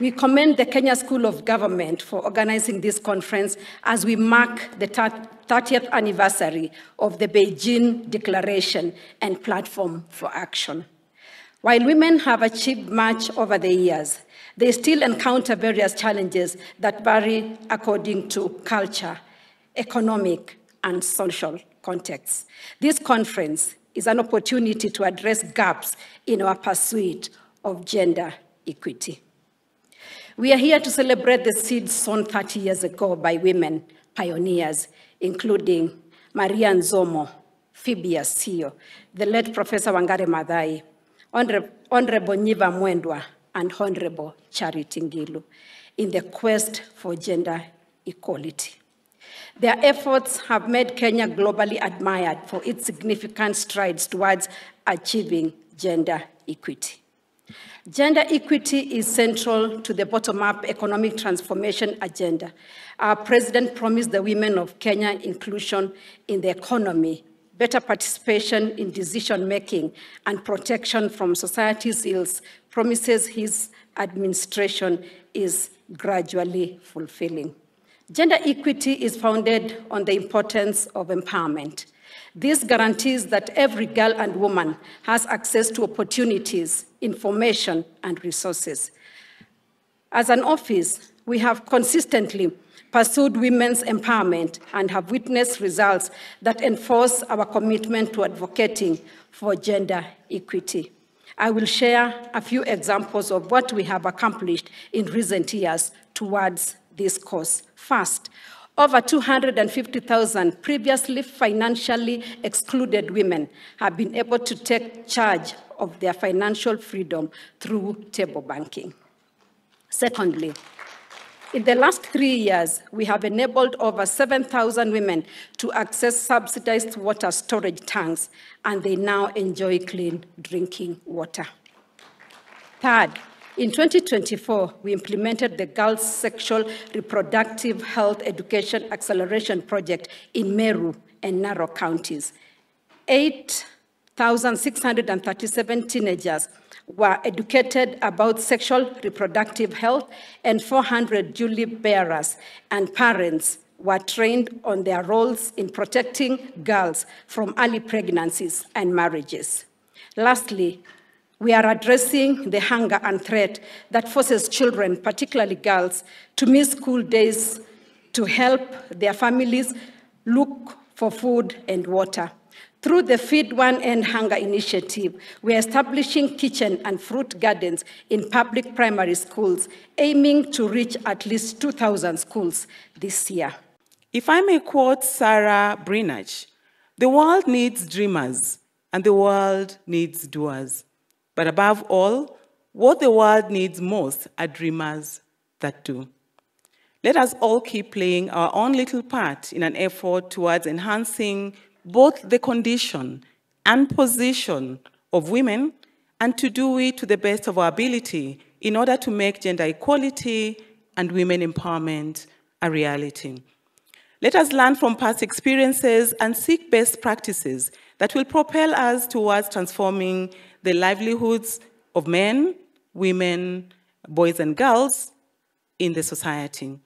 We commend the Kenya School of Government for organizing this conference as we mark the 30th anniversary of the Beijing Declaration and Platform for Action. While women have achieved much over the years, they still encounter various challenges that vary according to culture, economic, and social contexts. This conference is an opportunity to address gaps in our pursuit of gender equity. We are here to celebrate the seeds sown 30 years ago by women pioneers, including Maria Nzomo, Phoebe Asio, the late Professor Wangare Maathai, Honorable Nyiva Mwendwa, and Honorable Charity Ngilu, in the quest for gender equality. Their efforts have made Kenya globally admired for its significant strides towards achieving gender equity. Gender equity is central to the bottom-up economic transformation agenda. Our president promised the women of Kenya inclusion in the economy, better participation in decision-making, and protection from society's ills, promises his administration is gradually fulfilling. Gender equity is founded on the importance of empowerment. This guarantees that every girl and woman has access to opportunities, information, and resources. As an office, we have consistently pursued women's empowerment and have witnessed results that enforce our commitment to advocating for gender equity. I will share a few examples of what we have accomplished in recent years towards this cause. First, over 250,000 previously financially excluded women have been able to take charge of their financial freedom through table banking. Secondly, in the last 3 years, we have enabled over 7,000 women to access subsidized water storage tanks, and they now enjoy clean drinking water. Third, in 2024, we implemented the Girls' Sexual Reproductive Health Education Acceleration Project in Meru and Narok counties. 8,637 teenagers were educated about sexual reproductive health, and 400 duly bearers and parents were trained on their roles in protecting girls from early pregnancies and marriages. Lastly, we are addressing the hunger and threat that forces children, particularly girls, to miss school days to help their families look for food and water. Through the Feed One End Hunger initiative, we are establishing kitchen and fruit gardens in public primary schools, aiming to reach at least 2,000 schools this year. If I may quote Sarah Brinach, the world needs dreamers and the world needs doers. But above all, what the world needs most are dreamers that do. Let us all keep playing our own little part in an effort towards enhancing both the condition and position of women, and to do it to the best of our ability in order to make gender equality and women empowerment a reality. Let us learn from past experiences and seek best practices that will propel us towards transforming the livelihoods of men, women, boys, and girls in the society.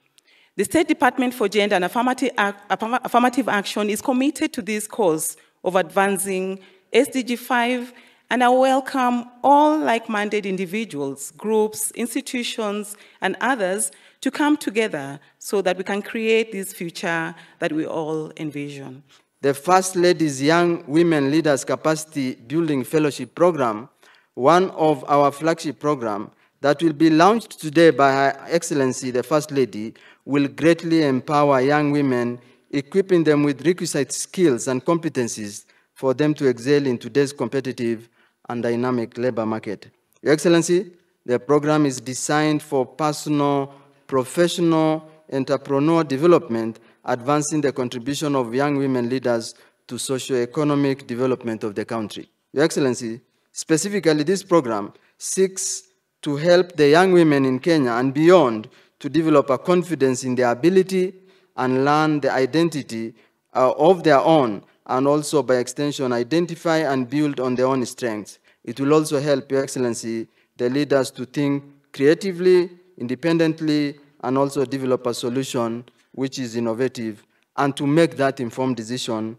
The State Department for Gender and Affirmative Action is committed to this cause of advancing SDG 5, and I welcome all like-minded individuals, groups, institutions, and others to come together so that we can create this future that we all envision. The First Lady's Young Women Leaders Capacity Building Fellowship Program, one of our flagship programs that will be launched today by Her Excellency, the First Lady, will greatly empower young women, equipping them with requisite skills and competencies for them to excel in today's competitive and dynamic labor market. Your Excellency, the program is designed for personal, professional, entrepreneur development, advancing the contribution of young women leaders to socio-economic development of the country. Your Excellency, specifically this program seeks to help the young women in Kenya and beyond to develop a confidence in their ability and learn the identity of their own, and also by extension identify and build on their own strengths. It will also help, Your Excellency, the leaders to think creatively, independently and also develop a solution which is innovative, and to make that informed decision.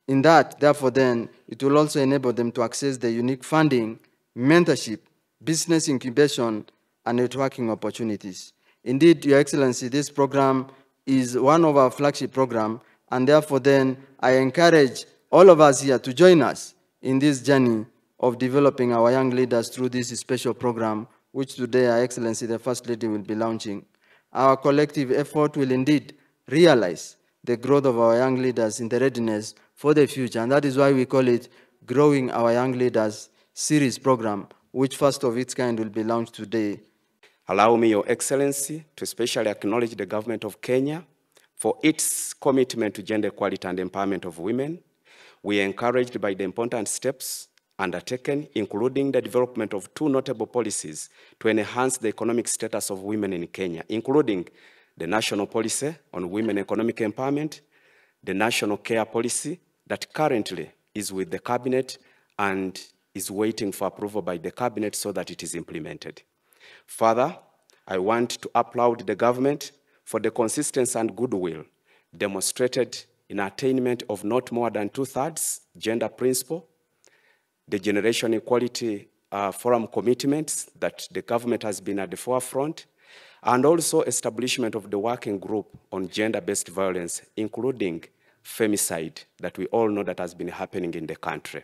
In that, therefore, then, it will also enable them to access the unique funding, mentorship, business incubation, and networking opportunities. Indeed, Your Excellency, this program is one of our flagship programs, and therefore, then, I encourage all of us here to join us in this journey of developing our young leaders through this special program, which today, Your Excellency, the First Lady will be launching. Our collective effort will indeed realize the growth of our young leaders in the readiness for the future, and that is why we call it Growing Our Young Leaders Series Program, which first of its kind will be launched today. Allow me, Your Excellency, to especially acknowledge the government of Kenya for its commitment to gender equality and empowerment of women. We are encouraged by the important steps undertaken, including the development of two notable policies to enhance the economic status of women in Kenya, including the National Policy on Women Economic Empowerment, the National Care Policy that currently is with the Cabinet and is waiting for approval by the Cabinet so that it is implemented. Further, I want to applaud the government for the consistency and goodwill demonstrated in attainment of not more than 2/3 gender principle, the Generation Equality Forum commitments that the government has been at the forefront, and also establishment of the working group on gender-based violence, including femicide, that we all know that has been happening in the country.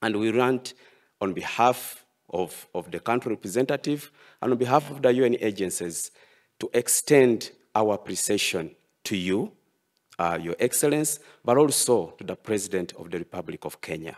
And we want, on behalf of the country representative and on behalf of the UN agencies, to extend our appreciation to you, Your Excellency, but also to the President of the Republic of Kenya.